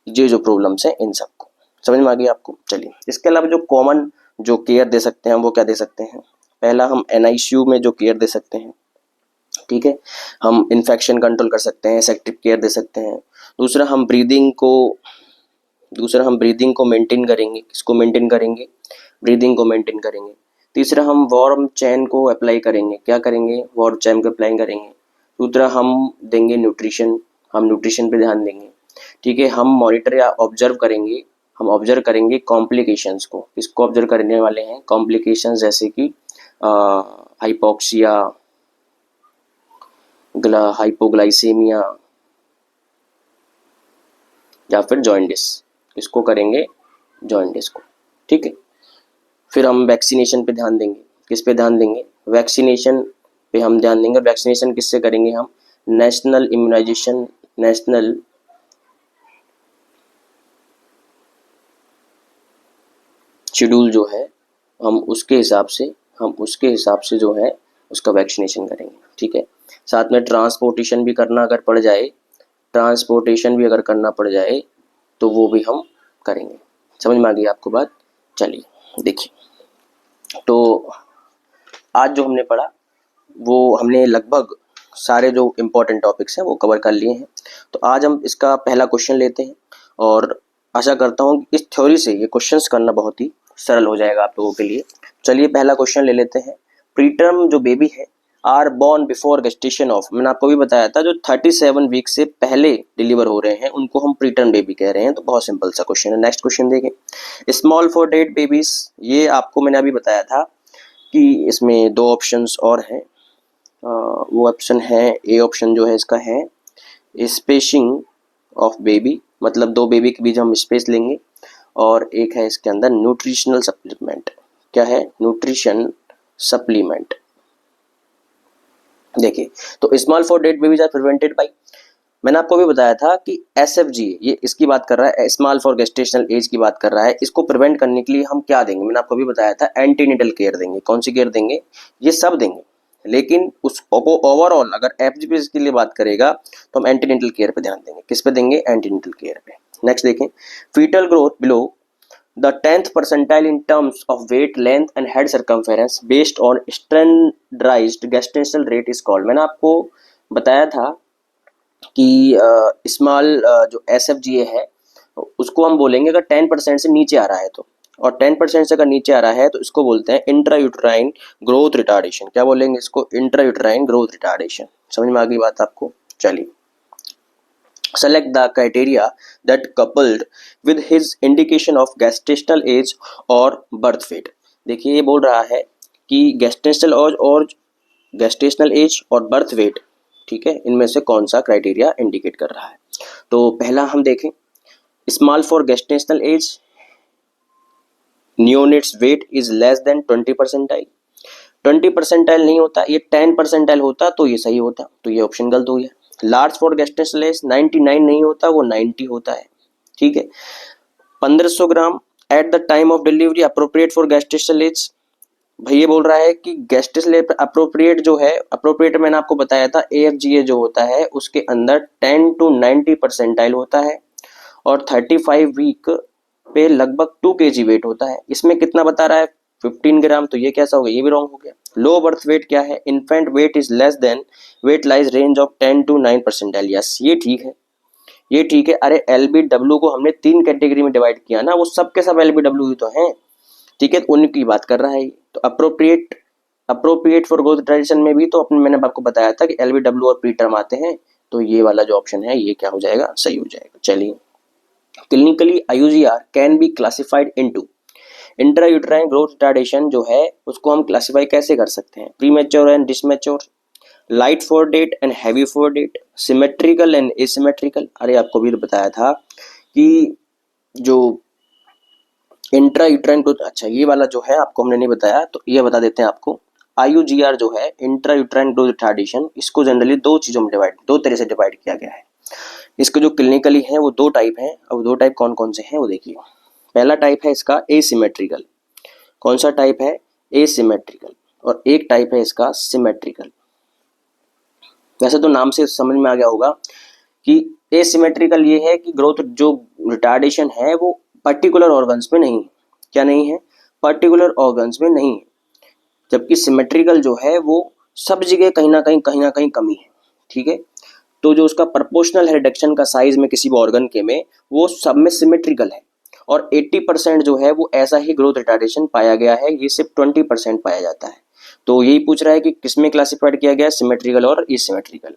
ये जो प्रॉब्लम्स हैं इन सबको। समझ में आ गई आपको। चलिए, इसके अलावा जो कॉमन जो केयर दे सकते हैं वो क्या दे सकते हैं, पहला हम एनआईसीयू में जो केयर दे सकते हैं। ठीक है। हम इन्फेक्शन कंट्रोल कर सकते हैं, सेप्टिक केयर दे सकते हैं। दूसरा हम ब्रीदिंग को मेंटेन करेंगे, किसको मेंटेन करेंगे, ब्रीदिंग को मेंटेन करेंगे। तीसरा हम वार्म चैन को अप्लाई करेंगे, क्या करेंगे, वार्म चैन को अप्लाई करेंगे। दूसरा हम देंगे न्यूट्रिशन, हम न्यूट्रिशन पे ध्यान देंगे। ठीक है। हम मॉनिटर या ऑब्जर्व करेंगे, हम ऑब्जर्व करेंगे कॉम्प्लिकेशंस को, किसको ऑब्जर्व करने वाले हैं, कॉम्प्लिकेशंस जैसे कि हाइपोक्सिया, हाइपोग्लाइसेमिया या फिर जॉइंडिस, किसको करेंगे, जॉइंडिस को। ठीक है। फिर हम वैक्सीनेशन पे ध्यान देंगे, किस पे ध्यान देंगे, वैक्सीनेशन पे हम ध्यान देंगे। वैक्सीनेशन किससे करेंगे, हम नेशनल इम्यूनाइजेशन, नेशनल शेड्यूल जो है हम उसके हिसाब से जो है उसका वैक्सीनेशन करेंगे। ठीक है। साथ में ट्रांसपोर्टेशन भी करना अगर पड़ जाए, ट्रांसपोर्टेशन भी अगर करना पड़ जाए तो वो भी हम करेंगे। समझ में आ गई आपको बात। चलिए देखिए, तो आज जो हमने पढ़ा वो हमने लगभग सारे जो इम्पोर्टेंट टॉपिक्स हैं वो कवर कर लिए हैं। तो आज हम इसका पहला क्वेश्चन लेते हैं और आशा करता हूँ कि इस थ्योरी से ये क्वेश्चंस करना बहुत ही सरल हो जाएगा आप लोगों के लिए। चलिए पहला क्वेश्चन ले लेते हैं। प्रीटर्म जो बेबी है are born before gestation of, मैंने आपको भी बताया था जो 37 वीक से पहले डिलीवर हो रहे हैं उनको हम प्रीटर्म बेबी कह रहे हैं। तो बहुत सिंपल सा क्वेश्चन है। नेक्स्ट क्वेश्चन देखें। स्मॉल फॉर डेड बेबीज, ये आपको मैंने अभी बताया था कि इसमें 2 ऑप्शंस और हैं, वो ऑप्शन है, ए ऑप्शन जो है इसका है स्पेसिंग ऑफ बेबी, मतलब 2 बेबी के बीच हम स्पेस लेंगे। और एक है इसके अंदर न्यूट्रिशनल सप्लीमेंट। क्या है? Nutrition supplement. देखिए, तो small for date babies are prevented by, मैंने आपको भी बताया था कि SFG ये इसकी बात कर रहा है, स्मॉल फॉर गेस्टेशनल एज की बात कर रहा है। इसको प्रिवेंट करने के लिए हम क्या देंगे? मैंने आपको भी बताया था एंटीनेटल केयर देंगे। कौन सी केयर देंगे? ये सब देंगे, लेकिन उसको ओवरऑल अगर FGP के लिए बात करेगा तो हम एंटीनेटल केयर पे ध्यान देंगे। किस पे देंगे? एंटीनेटल केयर पे। नेक्स्ट देखें, fetal growth below the 10th percentile in terms of weight, length and head circumference based on standardized gestational rate is called। मैंने आपको बताया था कि स्मॉल जो SFGA है उसको हम बोलेंगे अगर 10% से नीचे आ रहा है तो, और 10% से अगर नीचे आ रहा है तो इसको बोलते हैं इंट्रायूट्राइन ग्रोथ रिटार्डेशन। क्या बोलेंगे इसको? Intrauterine growth retardation. समझ में आ गई बात आपको? चलिए, select the criteria that coupled with his indication of gestational age और birth weight। देखिए, ये बोल रहा है कि gestational age और birth weight, ठीक है, इनमें से कौन सा क्राइटेरिया इंडिकेट कर रहा है। तो पहला हम देखें, small for gestational age, neonates weight is less than 20 percentile. 20 percentile नहीं होता, ये 10 परसेंटाइल होता तो ये सही होता, तो ये ऑप्शन गलत हो गया। लार्ज फॉर गेस्टेशनल एज 99 नहीं होता, वो 90 होता है, ठीक है। 1500 gram at the time of delivery appropriate for gestational age, भाई ये बोल रहा है कि गेस्टेशनल एज अप्रोप्रिएट जो है, अप्रोप्रिएट मैंने आपको बताया था AFGA जो होता है उसके अंदर 10 to 90 परसेंटाइल होता है और 35 वीक पे लगभग 2 kg वेट होता है। इसमें कितना बता रहा है? 15 ग्राम, तो ये कैसा हो गया? ये भी रॉन्ग हो गया। लो बर्थ वेट क्या है? Infant weight is less than weight lies range of 10 to 9 percentile. Yes, ये ठीक है, ये ठीक है। अरे LBW को हमने 3 कैटेगरी में डिवाइड किया ना, वो सब के सब LBW ही तो हैं, ठीक है, तो उनकी बात कर रहा है। तो अप्रोप्रिएट फॉर ग्रोथ ट्रेडिशन में भी तो मैंने आपको बताया था कि LBW और प्री टर्म आते हैं, तो ये वाला जो ऑप्शन है ये क्या हो जाएगा? सही हो जाएगा। चलिए, clinically IUGR can be classified into, intrauterine growth retardation जो है उसको हम क्लासिफाई कैसे कर सकते हैं? Premature and dysmature, light for date and heavy for date, symmetrical and asymmetrical. अरे आपको भी बताया था कि जो इंट्रायूट्राइन ग्रोथ, अच्छा ये वाला जो है आपको हमने नहीं बताया, तो ये बता देते हैं आपको। IUGR जो है इंट्रायूट्राइन ग्रोथ रिटार्डेशन, इसको जनरली 2 चीजों में दो तरह से डिवाइड किया गया है। इसके जो क्लिनिकली है वो 2 टाइप हैं। अब 2 टाइप कौन कौन से हैं वो देखिए। पहला टाइप है इसका एसिमेट्रिकल। कौन सा टाइप है? एसिमेट्रिकल। और एक टाइप है इसका सिमेट्रिकल। वैसे तो नाम से समझ में आ गया होगा कि एसिमेट्रिकल ये है कि ग्रोथ जो रिटार्डेशन है वो पर्टिकुलर ऑर्गन्स में नहीं है। क्या नहीं है? पर्टिकुलर ऑर्गन्स में नहीं है। जबकि सिमेट्रिकल जो है वो सब जगह कहीं ना कहीं कमी है, ठीक है। तो जो उसका प्रोपोर्शनल है रिडक्शन का साइज में किसी भी ऑर्गन के में, वो सब में सिमेट्रिकल है। और 80% जो है वो ऐसा ही ग्रोथ रिटार्डेशन पाया गया है, ये सिर्फ 20% पाया जाता है। तो यही पूछ रहा है कि किसमें क्लासिफाइड किया गया, सिमेट्रिकल और asymmetrical.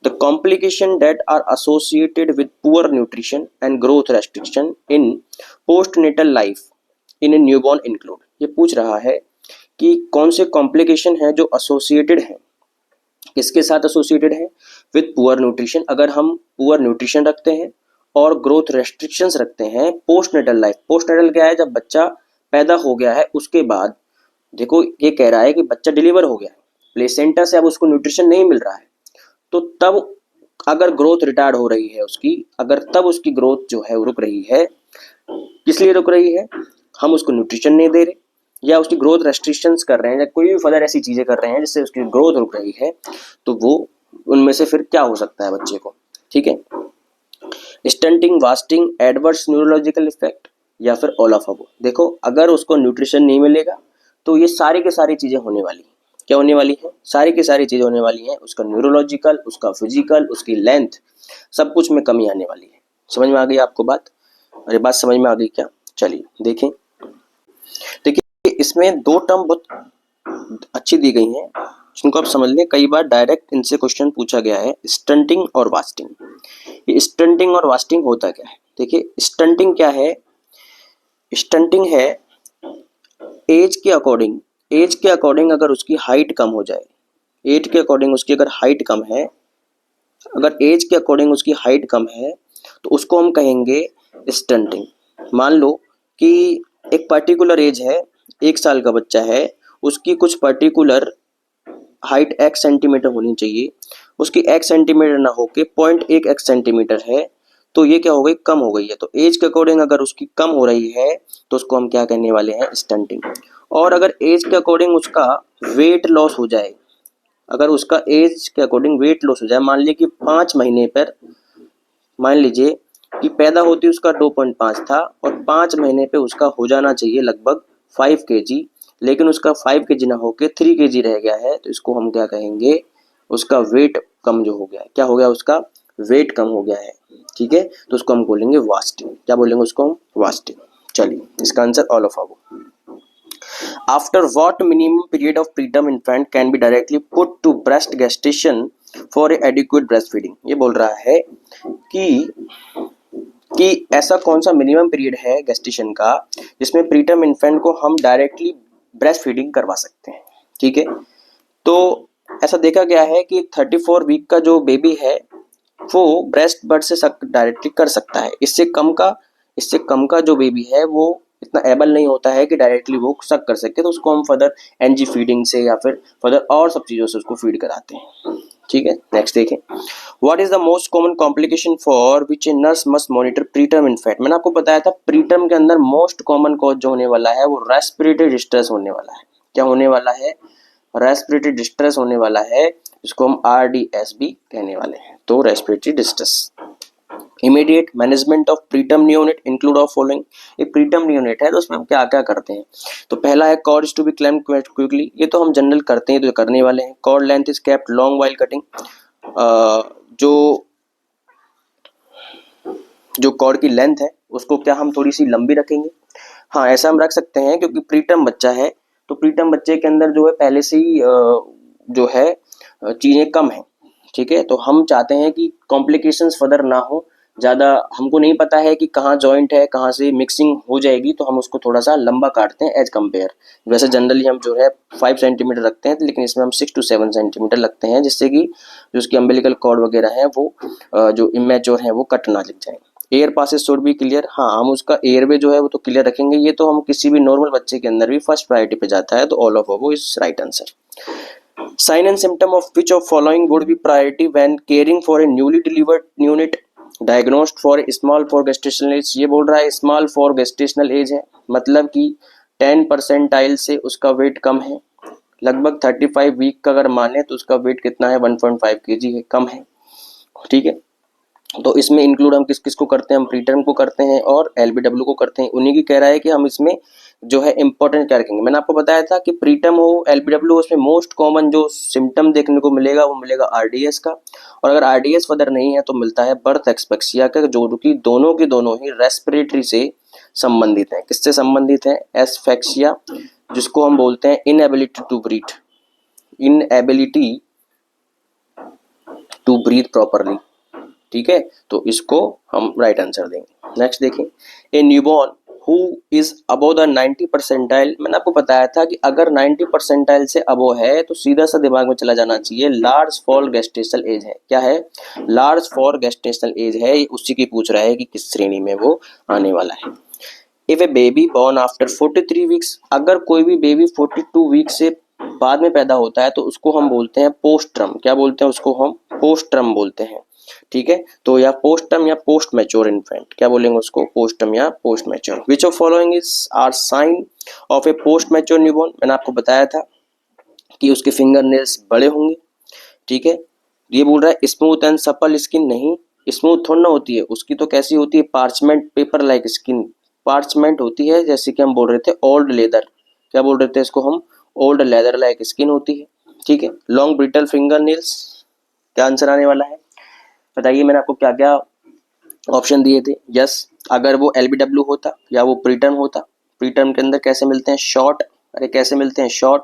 The complication that are associated with poor nutrition and growth restriction in postnatal life in a newborn include. ये पूछ रहा है कि कौन से कॉम्प्लिकेशन है जो एसोसिएटेड है, किसके साथ एसोसिएटेड है? With poor nutrition. अगर हम पुअर न्यूट्रिशन रखते हैं और ग्रोथ रेस्ट्रिक्शंस रखते हैं पोस्टनेटल लाइफ। पोस्टनेटल क्या है? जब बच्चा पैदा हो गया है उसके बाद, देखो ये कह रहा है कि बच्चा डिलीवर हो गया है, प्लेसेंटा से अब उसको न्यूट्रिशन नहीं मिल रहा है, तो तब अगर ग्रोथ रिटार्ड हो रही है उसकी, अगर तब उसकी ग्रोथ जो है वो रुक रही है, किस लिए रुक रही है? हम उसको न्यूट्रिशन नहीं दे रहे या उसकी ग्रोथ रेस्ट्रिक्शंस कर रहे हैं या कोई भी फर्दर ऐसी चीजें कर रहे हैं जिससे उसकी ग्रोथ रुक रही है, तो वो उनमें से फिर क्या हो सकता है बच्चे को, ठीक है। Stunting, wasting, adverse neurological effect या फिर ऑल ऑफ अबव। देखो अगर उसको न्यूट्रिशन नहीं मिलेगा तो ये सारी की सारी चीजें होने वाली हैं। क्या होने वाली है? सारी की सारी चीजें होने वाली हैं। उसका न्यूरोलॉजिकल, उसका फिजिकल, उसकी लेंथ, सब कुछ में कमी आने वाली है। समझ में आ गई आपको बात? अरे बात समझ में आ गई क्या? चलिए देखें। देखिए इसमें 2 टर्म बहुत अच्छी दी गई हैं जिनको आप समझ लें। कई बार डायरेक्ट इनसे क्वेश्चन पूछा गया है, स्टंटिंग और वास्टिंग। ये स्टंटिंग और वास्टिंग होता क्या है? देखिए स्टंटिंग क्या है? स्टंटिंग है एज के अकॉर्डिंग अगर उसकी हाइट कम हो जाए, एज के अकॉर्डिंग उसकी अगर हाइट कम है, अगर एज के अकॉर्डिंग उसकी हाइट कम है तो उसको हम कहेंगे स्टंटिंग। मान लो कि एक पर्टिकुलर एज है, 1 साल का बच्चा है, उसकी कुछ पर्टिकुलर हाइट x सेंटीमीटर होनी चाहिए, उसकी x सेंटीमीटर ना होके 0.1 x सेंटीमीटर है, तो ये क्या हो गई, कम हो गई है। तो एज के अकॉर्डिंग अगर उसकी कम हो रही है तो उसको हम क्या कहने वाले हैं, स्टंटिंग। और अगर एज के अकॉर्डिंग उसका वेट लॉस हो जाए, अगर उसका एज के अकॉर्डिंग वेट लॉस हो जाए, मान लीजिए कि 5 महीने पर, मान लीजिए कि पैदा होती उसका 2.5 था और 5 महीने पे उसका हो जाना चाहिए लगभग 5 kg, लेकिन उसका 5 kg ना होके 3 kg रह गया है, तो इसको हम क्या कहेंगे, उसका वेट कम जो हो गया है, क्या हो गया, उसका वेट कम हो गया है। ठीक है, तो उसको हम बोलेंगे वास्टिंग। क्या बोलेंगे उसको हम, वास्टिंग। चलिए इसका answer all of above. After what minimum period of preterm infant can be directly put to breast gestation for adequate breastfeeding? ये बोल रहा है कि ऐसा कौन सा मिनिमम पीरियड है गेस्टेशन का जिसमें प्रीटर्म इन्फेंट को हम डायरेक्टली ब्रेस्ट फीडिंग करवा सकते हैं। ठीक है, तो ऐसा देखा गया है कि 34 वीक का जो बेबी है वो ब्रेस्ट बर्ड से डायरेक्टली कर सकता है। इससे कम का जो बेबी है वो इतना एबल नहीं होता है कि डायरेक्टली वो सक कर सके, तो उसको हम फर्दर एनजी फीडिंग से या फिर फर्दर और सब चीज़ों से उसको फीड कराते हैं। ठीक है, नेक्स्ट देखें। What is the most common complication for which a nurse must monitor preterm infant? मैंने आपको बताया था प्रीटर्म के अंदर मोस्ट कॉमन कॉज जो होने वाला है वो रेस्पिरेटरी डिस्ट्रेस होने वाला है। क्या होने वाला है, रेस्पिरेटरी डिस्ट्रेस होने वाला है, इसको हम RDS भी कहने वाले हैं। तो respiratory distress. Immediate management of preterm neonate include of following. एक प्रीटर्म नियोनेट है तो उसमें हम क्या क्या करते हैं, तो पहला है cord to be clamped quickly, ये तो हम जनरल करते हैं, तो करने वाले हैं। Cord length is kept long while cutting, जो कॉर्ड की लेंथ है उसको क्या हम थोड़ी सी लंबी रखेंगे। हाँ, ऐसा हम रख सकते हैं क्योंकि प्रीटर्म बच्चा है, तो प्रीटर्म बच्चे के अंदर जो है पहले से ही जो है चीज़ें कम है। ठीक है, तो हम चाहते हैं कि कॉम्प्लिकेशंस फर्दर ना हो ज़्यादा। हमको नहीं पता है कि कहाँ जॉइंट है, कहाँ से मिक्सिंग हो जाएगी, तो हम उसको थोड़ा सा लंबा काटते हैं एज कम्पेयर। वैसे जनरली हम जो है 5 सेंटीमीटर रखते हैं, लेकिन इसमें हम 6 to 7 सेंटीमीटर लगते हैं, जिससे कि जो उसकी अम्बिलिकल कॉर्ड वगैरह है वो जो इमेच्योर है वो कट ना लग जाए। Air passes should be clear, हाँ हम उसका एयरवे जो है वो तो क्लियर रखेंगे। ये तो हम किसी भी नॉर्मल बच्चे के अंदर भी फर्स्ट प्रायोरिटी पे जाता है, तो ऑल ऑफ वो is right answer. Sign and symptom of which of following would be priority when caring for a newly delivered unit diagnosed for small for gestational age? ये बोल रहा है स्मॉल फॉर गेस्टेशनल एज है, मतलब कि 10 percentile से उसका wait कम है, लगभग 35 वीक का अगर माने तो उसका वेट कितना है, 1.5 kg है, कम है। ठीक है, तो इसमें इंक्लूड हम किस किस को करते हैं, हम प्रीटर्म को करते हैं और LBW को करते हैं। उन्हीं की कह रहा है कि हम इसमें जो है इंपॉर्टेंट क्या रखेंगे। मैंने आपको बताया था कि प्रीटर्म हो LBW हो, उसमें मोस्ट कॉमन जो सिम्टम देखने को मिलेगा वो मिलेगा RDS का, और अगर RDS फर्दर नहीं है तो मिलता है बर्थ एक्सपेक्सिया का, जो कि दोनों की दोनों ही रेस्पिरेटरी से संबंधित है। किससे संबंधित है, एस्फेक्सिया, जिसको हम बोलते हैं inability to breathe, inability to breathe properly. ठीक है, तो इसको हम राइट आंसर देंगे। नेक्स्ट देखें, a newborn who is above the 90 percentile. मैंने आपको बताया था कि अगर 90 परसेंटाइल से अबव है तो सीधा सा दिमाग में चला जाना चाहिए लार्ज फॉर गेस्टेशनल एज है। क्या है, लार्ज फॉर गेस्टेशनल एज है, उसी की पूछ रहा है कि किस श्रेणी में वो आने वाला है। If A baby born after 43 weeks, अगर कोई भी बेबी 42 वीक से बाद में पैदा होता है तो उसको हम बोलते हैं पोस्ट टर्म। क्या बोलते हैं उसको, हम पोस्ट टर्म बोलते हैं। ठीक है, तो या पोस्ट टर्म या पोस्ट मैच्योर इन्फेंट, क्या बोलेंगे उसको, पोस्ट टर्म या post mature. Which of following is are sign of a post mature newborn? मैंने आपको बताया था कि उसके फिंगर नेल्स बड़े होंगे। ठीक है, ये बोल रहा है स्मूथ एंड सपल स्किन, नहीं स्मूथ थोड़ा ना होती है उसकी, तो कैसी होती है, parchment paper like skin, parchment होती है, जैसे कि हम बोल रहे थे ओल्ड लेदर, क्या बोल रहे थे इसको हम, ओल्ड लेदर लाइक स्किन होती है। ठीक है, लॉन्ग ब्रिटल फिंगर नेल्स, क्या आंसर आने वाला है बताइए। मैंने आपको क्या क्या ऑप्शन दिए थे। यस, अगर वो LBW होता या वो प्रीटर्म होता, प्रीटर्म के अंदर कैसे मिलते हैं, शॉर्ट, अरे कैसे मिलते हैं शॉर्ट,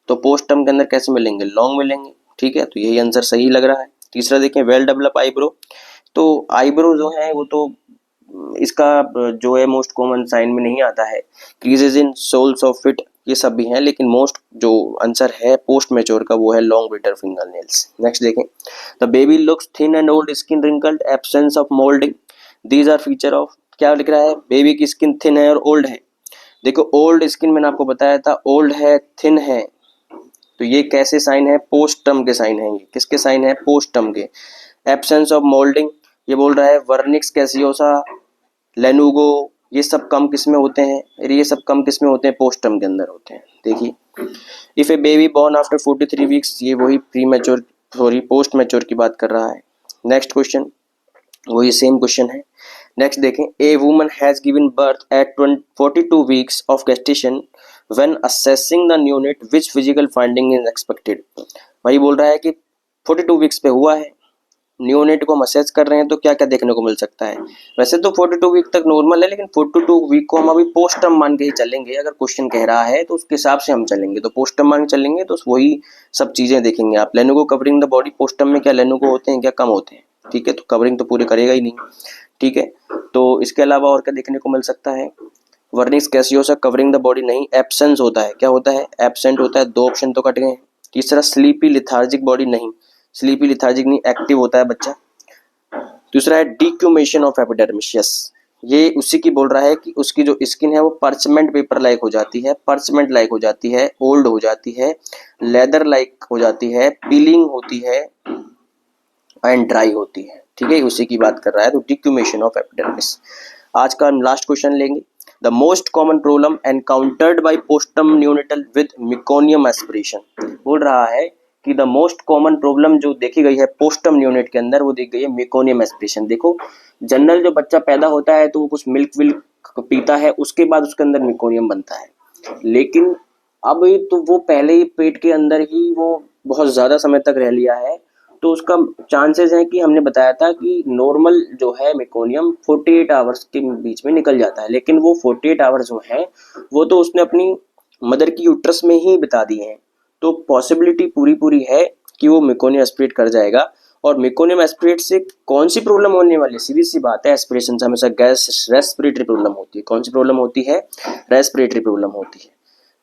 तो पोस्ट टर्म के अंदर कैसे मिलेंगे, लॉन्ग मिलेंगे। ठीक है, तो यही आंसर सही लग रहा है। तीसरा देखें, वेल डेवलप आईब्रो, तो आईब्रो जो है वो तो इसका जो है मोस्ट कॉमन साइन में नहीं आता है। Creases in soles of feet, ये सब भी हैं, लेकिन मोस्ट जो आंसर है पोस्ट मैच्योर का वो है long brittle finger nails. Next देखें, the baby looks thin and old, skin wrinkled, absence of moulding, these are feature of, क्या लिख रहा है, बेबी की स्किन थिन है और ओल्ड है। देखो ओल्ड स्किन मैंने आपको बताया था, ओल्ड है, थिन है, तो ये कैसे साइन है, पोस्ट टर्म के साइन है, ये किसके साइन है, पोस्ट टर्म के। एब्सेंस ऑफ मोल्डिंग, ये बोल रहा है वर्निक्स कैसियोसा, लेनुगो, ये सब कम किस में होते हैं, ये सब कम किस में होते हैं, पोस्ट टर्म के अंदर होते हैं। देखिए, if A baby born after 43 weeks, ये वही pre mature sorry post mature की बात कर रहा है। नेक्स्ट क्वेश्चन वही सेम क्वेश्चन है। नेक्स्ट देखें, a woman has given birth eight 42 weeks of gestation when assessing the neonate which physical finding is expected. वही बोल रहा है कि 42 वीक्स पे हुआ है, न्यूनेट को हम असेस कर रहे हैं, तो क्या क्या देखने को मिल सकता है। वैसे तो 42 वीक तक नॉर्मल है, लेकिन 42 वीक को हम अभी पोस्ट टर्म मान के ही चलेंगे। अगर क्वेश्चन कह रहा है तो उसके हिसाब से हम चलेंगे, तो पोस्ट टर्म मान के चलेंगे, तो वही सब चीजें देखेंगे आप। Lanugo covering the body, post term में क्या लेनुगो होते हैं, क्या कम होते हैं, ठीक है, तो कवरिंग तो पूरे करेगा ही नहीं, ठीक है। तो इसके अलावा और क्या देखने को मिल सकता है, वर्निक्स कैसियोसा कवरिंग द बॉडी नहीं, एब्सेंस होता है, क्या होता है, एब्सेंट होता है, 2 ऑप्शन तो कट गए। तीसरा स्लीपी लिथार्जिक बॉडी नहीं, स्लीपी लिथार्जिक नहीं, एक्टिव होता है बच्चा। दूसरा है डिक्यूमेशन ऑफ एपिडर्मिस, यस, ये उसी की बोल रहा है कि उसकी जो स्किन है वो पर्चमेंट पेपर लाइक हो जाती है, पर्चमेंट लाइक हो जाती है, ओल्ड हो जाती है, लेदर लाइक हो जाती है, पीलिंग होती है एंड ड्राई होती है, ठीक है, उसी की बात कर रहा है। तो डिक्यूमेशन ऑफ एपिडर्मिस। आज का लास्ट क्वेश्चन लेंगे, the most common problem encountered by postterm neonatal with meconium aspiration. बोल रहा है कि द मोस्ट कॉमन प्रॉब्लम जो देखी गई है पोस्टम न्यूनेट के अंदर वो देखी गई है मिकोनियम एस्पिरेशन। देखो जनरल जो बच्चा पैदा होता है तो वो कुछ मिल्क विल्क पीता है, उसके बाद उसके अंदर मिकोनियम बनता है, लेकिन अब तो वो पहले ही पेट के अंदर ही वो बहुत ज़्यादा समय तक रह लिया है, तो उसका चांसेस है कि हमने बताया था कि नॉर्मल जो है मेकोनियम 48 आवर्स के बीच में निकल जाता है, लेकिन वो 48 आवर्स जो है वो तो उसने अपनी मदर की यूट्रस में ही बिता दिए हैं। तो पॉसिबिलिटी पूरी है कि वो मेकोनियम एस्पिरेट कर जाएगा। और मेकोनियम एस्पिरेट से कौन सी प्रॉब्लम होने वाली है, सीधी सी बात है, एस्पिरेशन से हमेशा गैस रेस्पिरेटरी प्रॉब्लम होती है। कौन सी प्रॉब्लम होती है, रेस्पिरेटरी प्रॉब्लम होती है।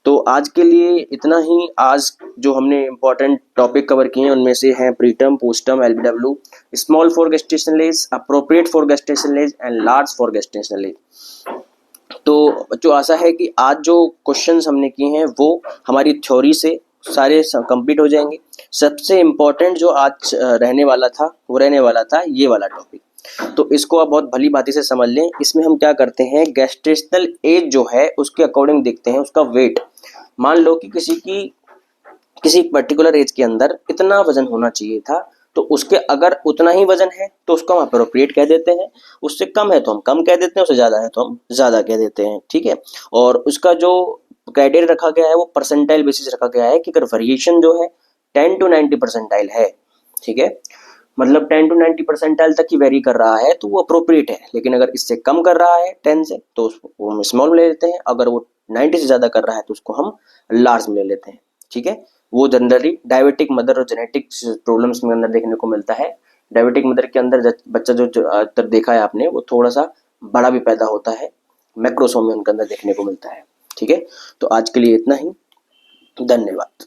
तो आज के लिए इतना ही। आज जो हमने इंपॉर्टेंट टॉपिक कवर किए हैं उनमें से हैं preterm, postterm, LBW, small for gestational age, appropriate for gestational age and large for gestational age. तो जो आशा है कि आज जो क्वेश्चंस हमने किए हैं वो हमारी थ्योरी से सारे कंप्लीट हो जाएंगे। सबसे इम्पोर्टेंट जो आज रहने वाला था वो रहने वाला था ये वाला टॉपिक, तो इसको आप बहुत भली भांति से समझ लें। इसमें हम क्या करते हैं, गेस्टेशनल एज जो है उसके अकॉर्डिंग देखते हैं उसका वेट। मान लो कि किसी पर्टिकुलर एज के अंदर इतना वजन होना चाहिए था, तो उसके अगर उतना ही वजन है तो उसको हम अप्रोप्रिएट कह देते हैं, उससे कम है तो हम कम कह देते हैं, उससे ज़्यादा है तो हम ज़्यादा कह देते हैं, ठीक है। और उसका जो क्राइटेरिया रखा गया है वो परसेंटाइल बेसिस रखा गया है कि अगर वेरिएशन जो है 10 to 90 परसेंटाइल है, ठीक है, मतलब 10 to 90 परसेंटाइल तक ही वेरी कर रहा है तो वो अप्रोप्रिएट है। लेकिन अगर इससे कम कर रहा है 10 से तो उसको हम स्मॉल में ले लेते हैं, अगर वो 90 से ज़्यादा कर रहा है तो उसको हम लार्ज में ले लेते हैं, ठीक है। वो जनरली डायबिटिक मदर और जेनेटिक प्रॉब्लम्स में अंदर देखने को मिलता है। डायबिटिक मदर के अंदर बच्चा जो देखा है आपने वो थोड़ा सा बड़ा भी पैदा होता है, मैक्रोसोम में उनके अंदर देखने को मिलता है, ठीक है। तो आज के लिए इतना ही, धन्यवाद।